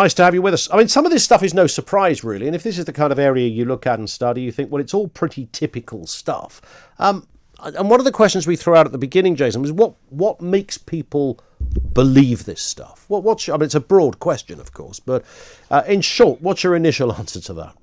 Nice to have you with us. I mean, some of this stuff is no surprise, really. And if this is the kind of area you look at and study, you think, well, it's all pretty typical stuff. And one of the questions we threw out at the beginning, Jason, was what makes people believe this stuff? I mean, it's a broad question, of course, but in short, what's your initial answer to that?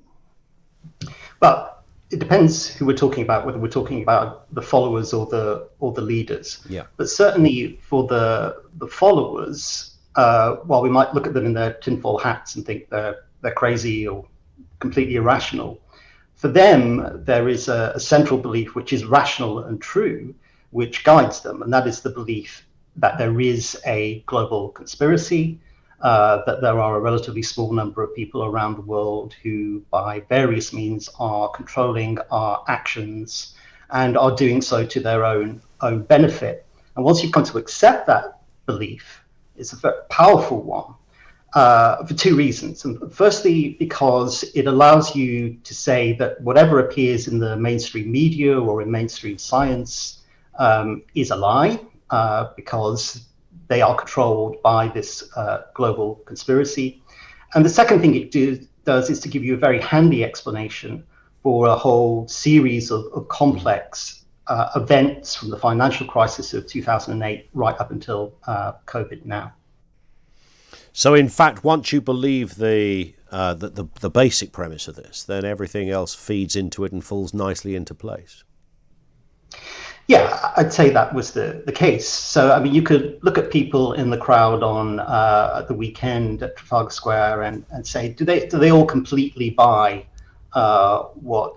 Well, it depends who we're talking about, whether we're talking about the followers or the leaders. Yeah. But certainly for the followers, while we might look at them in their tinfoil hats and think they're crazy or completely irrational, for them there is a central belief which is rational and true, which guides them, and that is the belief that there is a global conspiracy, that there are a relatively small number of people around the world who, by various means, are controlling our actions and are doing so to their own benefit. And once you've come to accept that belief, it's a very powerful one for two reasons. And firstly, because it allows you to say that whatever appears in the mainstream media or in mainstream science is a lie, because they are controlled by this global conspiracy. And the second thing it does is to give you a very handy explanation for a whole series of complex events from the financial crisis of 2008 right up until COVID now. So, in fact, once you believe the basic premise of this, then everything else feeds into it and falls nicely into place. Yeah, I'd say that was the case. So, I mean, you could look at people in the crowd on the weekend at Trafalgar Square and say, do they all completely buy what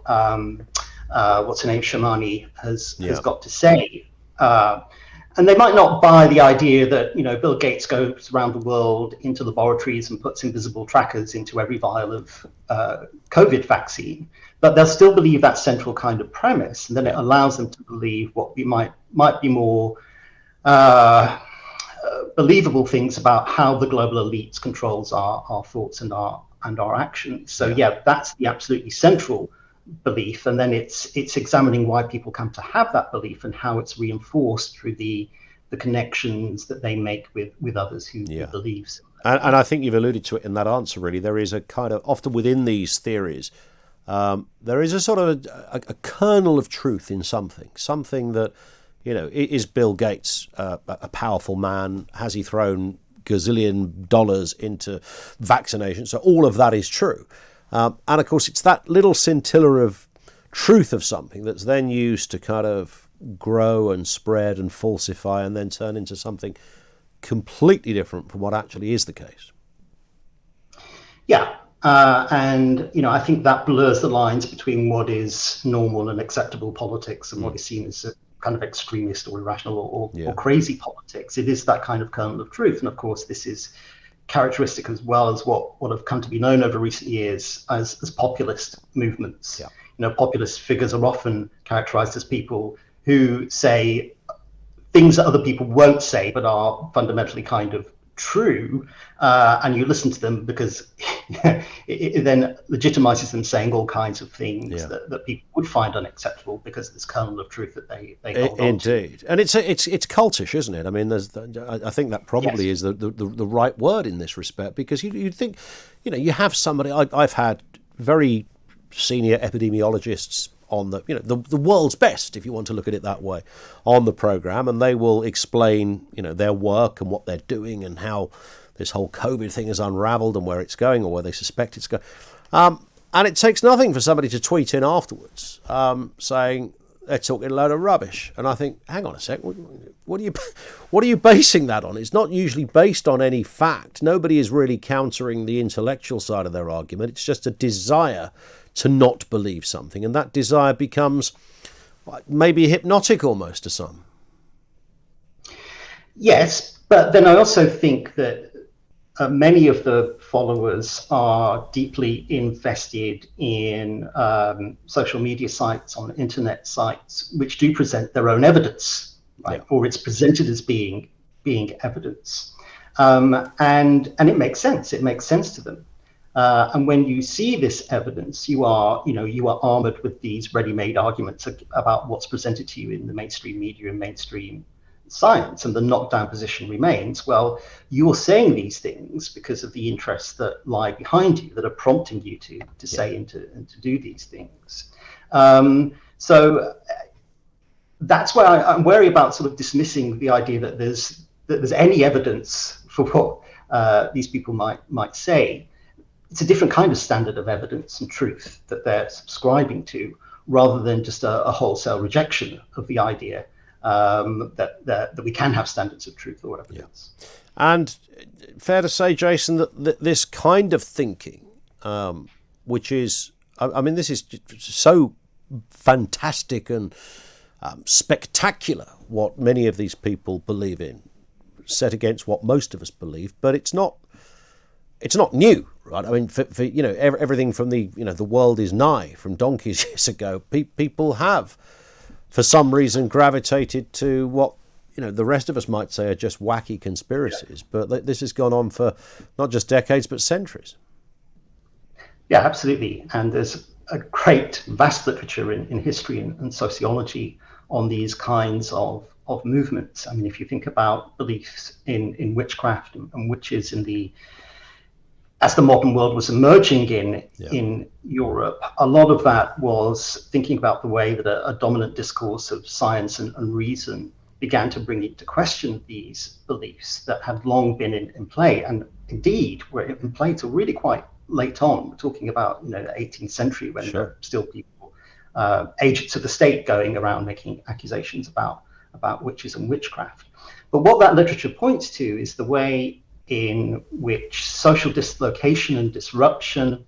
what's her name, Shamani has got to say? And they might not buy the idea that, Bill Gates goes around the world into laboratories and puts invisible trackers into every vial of COVID vaccine, but they'll still believe that central kind of premise. And then it allows them to believe what we might be more believable things about how the global elites controls our thoughts and our actions. So that's the absolutely central belief, and then it's examining why people come to have that belief and how it's reinforced through the connections that they make with others who believe. And I think you've alluded to it in that answer, really. There is a kind of, often within these theories, there is a sort of a kernel of truth in something that, is Bill Gates a powerful man? Has he thrown gazillion dollars into vaccination? So all of that is true. And of course, it's that little scintilla of truth of something that's then used to kind of grow and spread and falsify and then turn into something completely different from what actually is the case. Yeah. And, I think that blurs the lines between what is normal and acceptable politics and what is seen as a kind of extremist or irrational or crazy politics. It is that kind of kernel of truth. And of course, this is characteristic as well as what have come to be known over recent years as populist movements. Populist figures are often characterized as people who say things that other people won't say but are fundamentally kind of true, and you listen to them because it then legitimizes them saying all kinds of things that people would find unacceptable because of this kernel of truth that they hold on to. Indeed. And it's cultish, isn't it? I mean, I think that probably is the right word in this respect, because you'd think, you have somebody. I've had very senior epidemiologists on the world's best, if you want to look at it that way, on the program, and they will explain their work and what they're doing and how this whole COVID thing has unraveled and where it's going or where they suspect it's going. And it takes nothing for somebody to tweet in afterwards saying they're talking a load of rubbish. And I think, hang on a sec, what are you basing that on? It's not usually based on any fact. Nobody is really countering the intellectual side of their argument. It's just a desire to not believe something, and that desire becomes maybe hypnotic almost to some. Yes, but then I also think that many of the followers are deeply invested in social media sites, on internet sites, which do present their own evidence, right? Or it's presented as being evidence, and it makes sense. It makes sense to them. And when you see this evidence, you are armored with these ready-made arguments about what's presented to you in the mainstream media and mainstream science, and the knockdown position remains, well, you're saying these things because of the interests that lie behind you, that are prompting you to say and to do these things. So that's why I'm wary about sort of dismissing the idea that there's any evidence for what these people might say. It's a different kind of standard of evidence and truth that they're subscribing to, rather than just a wholesale rejection of the idea that we can have standards of truth or evidence. And fair to say, Jason, that this kind of thinking, which is, I mean, this is so fantastic and spectacular, what many of these people believe in, set against what most of us believe, but it's not new, right? I mean, for everything from the world is nigh from donkeys years ago, people have, for some reason, gravitated to what the rest of us might say are just wacky conspiracies. But this has gone on for not just decades but centuries. Yeah, absolutely. And there's a great, vast literature in history and sociology on these kinds of movements. I mean, if you think about beliefs in witchcraft and witches as the modern world was emerging in Europe, a lot of that was thinking about the way that a dominant discourse of science and reason began to bring into question these beliefs that had long been in play, and indeed were in play till really quite late on. We're talking about the 18th century, when there were still people, agents of the state, going around making accusations about witches and witchcraft. But what that literature points to is the way in which social dislocation and disruption,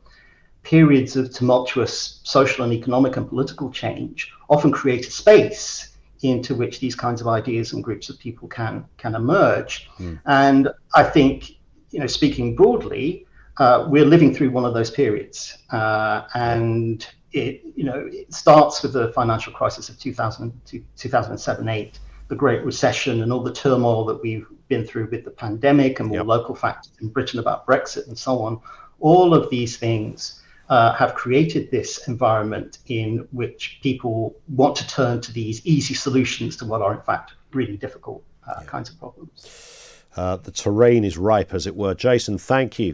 periods of tumultuous social and economic and political change, often create a space into which these kinds of ideas and groups of people can emerge. And I think, speaking broadly, we're living through one of those periods, and it starts with the financial crisis of 2007-8, the Great Recession, and all the turmoil that we've been through with the pandemic, and more local factors in Britain about Brexit and so on. All of these things have created this environment in which people want to turn to these easy solutions to what are in fact really difficult kinds of problems. The terrain is ripe, as it were. Jason, thank you